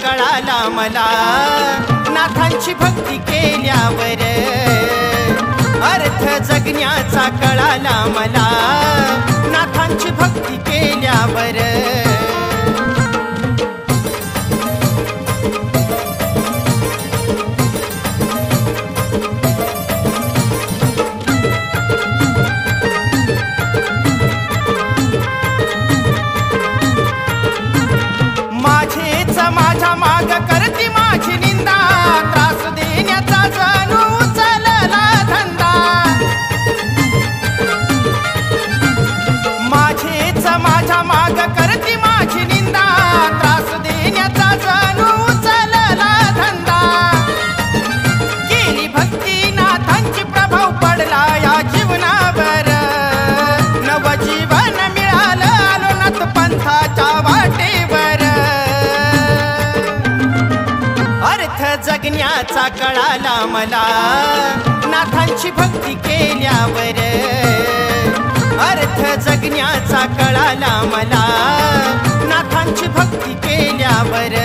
कळाला मला, नाथांची भक्ती केल्यावर अर्थ जगण्याचा कळाला मला, नाथांची भक्ती केल्यावर। माझ्या माग करती माझी निंदा, त्रास देण्याचा जणू उचलला धंदा। माझ्या माग करती माझी निंदा, त्रास देण्याचा जणू उचलला धंदा। केली भक्ती नाथांची प्रभाव पडला या जीवनावर, नवजीवन मिळालं आलो नाथ पंथाच्या वाटेवर। अर्थ जगण्याचा कळाला मला, नाथांची भक्ती केल्यावर अर्थ जगण्याचा कळाला मला, नाथांची भक्ती केल्यावर।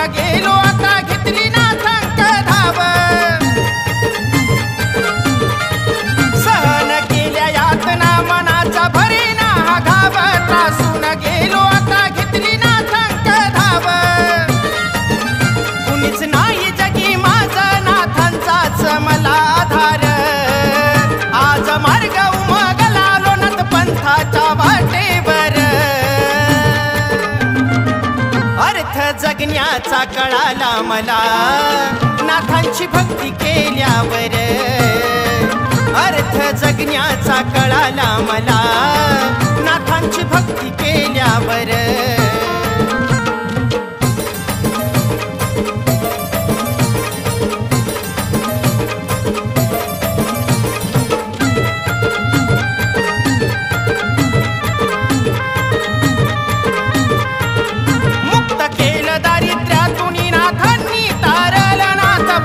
गेलो आता घेतली नाथांक धाव, सहन केल्या यातना मनाचा भरेना घाव, त्रासून गेलो आता घेतली नाथांक धाव। कुणीच नाही जगी माझं नाथांचाच मला आधार, आज मार्ग उमगला आलो नाथ पंथाच्या वाटेवर। अर्थ जगण्याचा कळाला मला, नाथांची भक्ती केल्यावर अर्थ जगण्याचा कळाला मला, नाथांची भक्ती केल्यावर।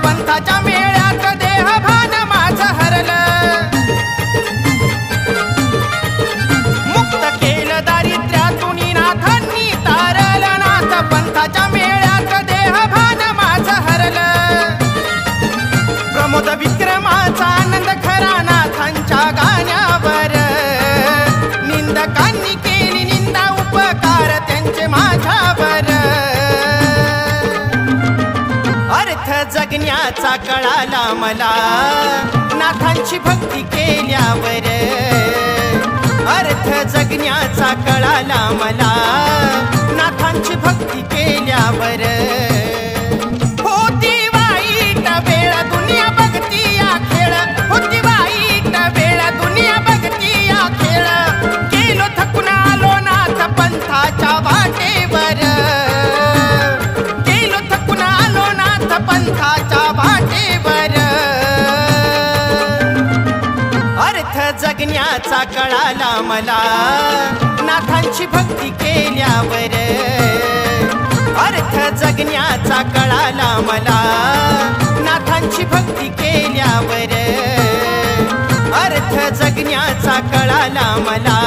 पंथाच्या मेळ्यात देह भान माझं हरलं, मुक्त केलं दारिद्र्यातून नाथांनी तारलं नाथ। पंथाच्या मेळ्यात देह भान माझं हरलं, प्रमोद विक्रमाचा आनंद खरा नाथांच्या गाण्यावर। निंदकांनी केली निंदा उपकार त्यांचे माझ्यावर, अर्थ जगण्याचा कळाला मला, नाथांची भक्ती केल्यावर अर्थ जगण्याचा कळाला मला, नाथांची भक्ती केल्यावर। होती वाईट वेळ दुनिया बघती या खेळ, होती वाईट वेळ दुनिया बघती या खेळ। गेलो थकून आलो नाथ पंथाच्या वाटेवर, पंथाच्या वाटेवर। अर्थ जगण्याचा कळाला मला, नाथांची भक्ती केल्यावर अर्थ जगण्याचा कळाला मला, नाथांची भक्ती केल्यावर अर्थ जगण्याचा कळाला मला,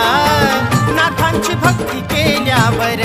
नाथांची भक्ती केल्यावर।